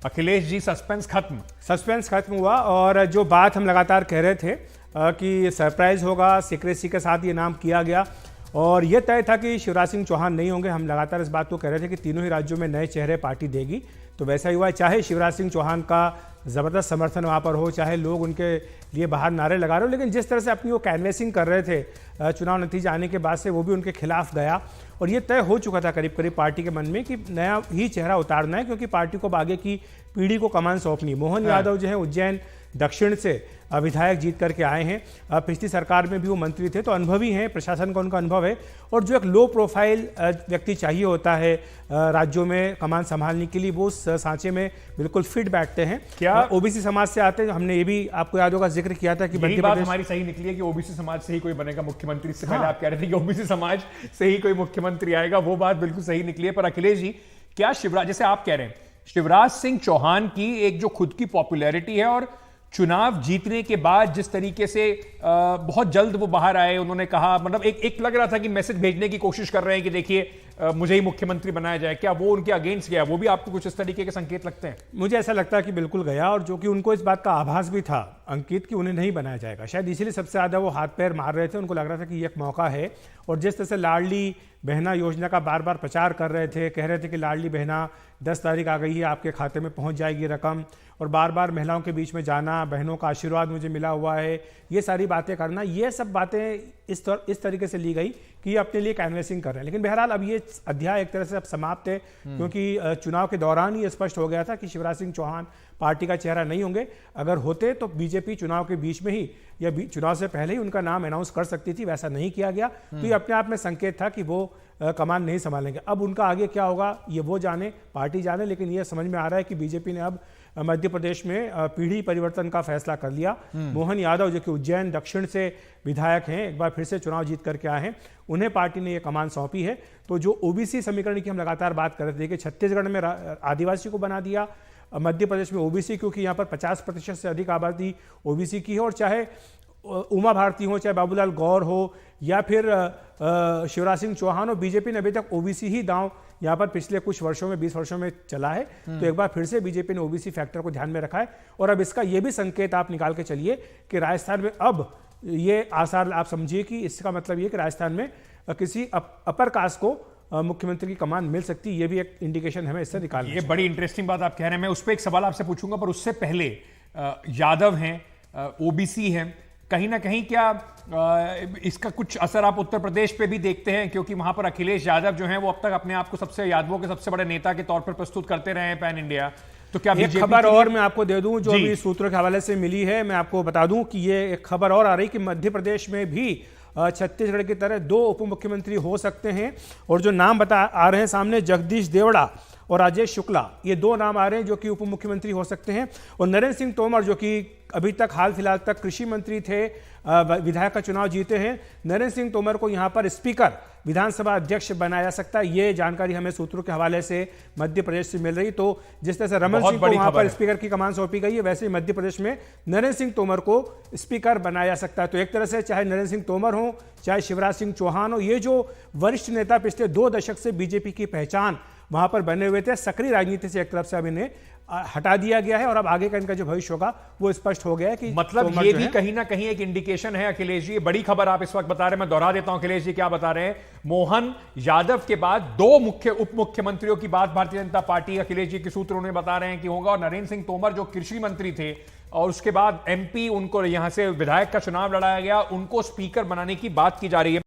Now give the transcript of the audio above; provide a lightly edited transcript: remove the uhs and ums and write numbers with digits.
Akhilesh ji suspense खत्म हुआ। और जो बात हम लगातार कह रहे थे कि सरप्राइज होगा, सीक्रेसी के साथ ये नाम किया गया और ये तय था कि शिवराज सिंह चौहान नहीं होंगे। हम लगातार इस बात को कह रहे थे कि तीनों ही राज्यों में नए चेहरे पार्टी देगी, तो वैसा ही हुआ। चाहे शिवराज सिंह चौहान का ज़बरदस्त समर्थन वहाँ पर हो, चाहे लोग उनके लिए बाहर नारे लगा रहे हो, लेकिन जिस तरह से अपनी वो कैनवेसिंग कर रहे थे चुनाव नतीजा आने के बाद से, वो भी उनके खिलाफ गया और ये तय हो चुका था करीब करीब पार्टी के मन में कि नया ही चेहरा उतारना है, क्योंकि पार्टी को आगे की पीढ़ी को कमान सौंपनी। मोहन यादव जो है उज्जैन दक्षिण से विधायक जीत करके आए हैं, पिछली सरकार में भी वो मंत्री थे, तो अनुभवी हैं, प्रशासन का उनका अनुभव है। और जो एक लो प्रोफाइल व्यक्ति चाहिए होता है राज्यों में कमान संभालने के लिए, वो उस सांचे में बिल्कुल फिट बैठते हैं। क्या ओबीसी समाज से आते हैं? हमने ये भी आपको याद होगा जिक्र किया था कि यही बात हमारी सही निकली है कि ओबीसी समाज से ही कोई बनेगा मुख्यमंत्री। इससे पहले आप कह रहे थे कि ओबीसी समाज से ही कोई मुख्यमंत्री आएगा, वो बात बिल्कुल सही निकली है। पर अखिलेश जी, क्या शिवराज, जैसे आप कह रहे हैं, शिवराज सिंह चौहान की एक जो खुद की पॉपुलैरिटी है और चुनाव जीतने के बाद जिस तरीके से बहुत जल्द वो बाहर आए, उन्होंने कहा, मतलब एक लग रहा था कि मैसेज भेजने की कोशिश कर रहे हैं कि देखिए मुझे ही मुख्यमंत्री बनाया जाए, क्या वो उनके अगेंस्ट गया? वो भी आपको कुछ इस तरीके के संकेत लगते हैं? मुझे ऐसा लगता है कि बिल्कुल गया, और जो कि उनको इस बात का आभास भी था अंकित कि उन्हें नहीं बनाया जाएगा। शायद इसीलिए सबसे ज़्यादा वो हाथ पैर मार रहे थे। उनको लग रहा था कि ये एक मौका है। और जिस तरह से लाडली बहना योजना का बार बार प्रचार कर रहे थे, कह रहे थे कि लाडली बहना 10 तारीख आ गई है, आपके खाते में पहुंच जाएगी रकम, और बार बार महिलाओं के बीच में जाना, बहनों का आशीर्वाद मुझे मिला हुआ है, ये सारी बातें करना, ये सब बातें इस तरीके से ली गई कि ये अपने लिए कैनवेसिंग कर रहे हैं। लेकिन बहरहाल अब ये अध्याय एक तरह से अब समाप्त है, क्योंकि चुनाव के दौरान ही स्पष्ट हो गया था कि शिवराज सिंह चौहान पार्टी का चेहरा नहीं होंगे। अगर होते तो बीजेपी चुनाव के बीच में ही या चुनाव से पहले ही उनका नाम अनाउंस कर सकती थी, वैसा नहीं किया गया। तो ये अपने आप में संकेत था कि वो कमान नहीं संभालेंगे। अब उनका आगे क्या होगा ये वो जाने, पार्टी जाने, लेकिन ये समझ में आ रहा है कि बीजेपी ने अब मध्य प्रदेश में पीढ़ी परिवर्तन का फैसला कर लिया। मोहन यादव जो कि उज्जैन दक्षिण से विधायक हैं, एक बार फिर से चुनाव जीत करके आए हैं, उन्हें पार्टी ने ये कमान सौंपी है। तो जो ओबीसी समीकरण की हम लगातार बात कर रहे थे कि छत्तीसगढ़ में आदिवासी को बना दिया, मध्य प्रदेश में ओबीसी, क्योंकि यहाँ पर 50% से अधिक आबादी ओबीसी की है। और चाहे उमा भारती हो, चाहे बाबूलाल गौर हो, या फिर शिवराज सिंह चौहान हो, बीजेपी ने अभी तक ओबीसी ही दांव यहाँ पर पिछले कुछ वर्षों में 20 वर्षों में चला है। तो एक बार फिर से बीजेपी ने ओबीसी फैक्टर को ध्यान में रखा है। और अब इसका ये भी संकेत आप निकाल के चलिए कि राजस्थान में अब ये आसार आप समझिए कि इसका मतलब ये कि राजस्थान में किसी अपर कास्ट को मुख्यमंत्री की कमान मिल सकती है। ये भी एक इंडिकेशन हमें इससे निकालना। ये बड़ी इंटरेस्टिंग बात आप कह रहे हैं, मैं उस पर एक सवाल आपसे पूछूंगा, पर उससे पहले यादव हैं, ओबीसी हैं, कहीं ना कहीं क्या इसका कुछ असर आप उत्तर प्रदेश पे भी देखते हैं? क्योंकि वहां पर अखिलेश यादव जो हैं वो अब तक अपने आप को सबसे यादवों के सबसे बड़े नेता के तौर पर प्रस्तुत करते रहे हैं पैन इंडिया। तो क्या एक खबर और मैं आपको दे दूं जो अभी सूत्रों के हवाले से मिली है, मैं आपको बता दूं कि ये एक खबर और आ रही कि मध्य प्रदेश में भी छत्तीसगढ़ की तरह 2 उप मुख्यमंत्री हो सकते हैं। और जो नाम आ रहे हैं सामने, जगदीश देवड़ा और राजेश शुक्ला, ये 2 नाम आ रहे हैं जो कि उप मुख्यमंत्री हो सकते हैं। और नरेंद्र सिंह तोमर जो कि अभी तक हाल फिलहाल तक कृषि मंत्री थे, विधायक का चुनाव जीते हैं, नरेंद्र सिंह तोमर को यहाँ पर स्पीकर विधानसभा अध्यक्ष बनाया जा सकता है। ये जानकारी हमें सूत्रों के हवाले से मध्य प्रदेश से मिल रही। तो जिस तरह से रमन सिंह को वहाँ पर स्पीकर की कमान सौंपी गई है, वैसे ही मध्य प्रदेश में नरेंद्र सिंह तोमर को स्पीकर बनाया जा सकता है। तो एक तरह से चाहे नरेंद्र सिंह तोमर हो, चाहे शिवराज सिंह चौहान हो, ये जो वरिष्ठ नेता पिछले 2 दशक से बीजेपी की पहचान वहां पर बने हुए थे, सक्रिय राजनीति से एक तरफ से अब इन्हें हटा दिया गया है। और अब आगे का इनका जो भविष्य होगा वो स्पष्ट हो गया है कि मतलब ये भी कहीं ना कहीं एक इंडिकेशन है। अखिलेश जी, बड़ी खबर आप इस वक्त बता रहे हैं, मैं दोहरा देता हूं अखिलेश जी क्या बता रहे हैं। मोहन यादव के बाद 2 उप मुख्यमंत्रियों की बात भारतीय जनता पार्टी, अखिलेश जी के सूत्र उन्हें बता रहे हैं कि होगा। और नरेंद्र सिंह तोमर जो कृषि मंत्री थे और उसके बाद एमपी, उनको यहां से विधायक का चुनाव लड़ाया गया, उनको स्पीकर बनाने की बात की जा रही है।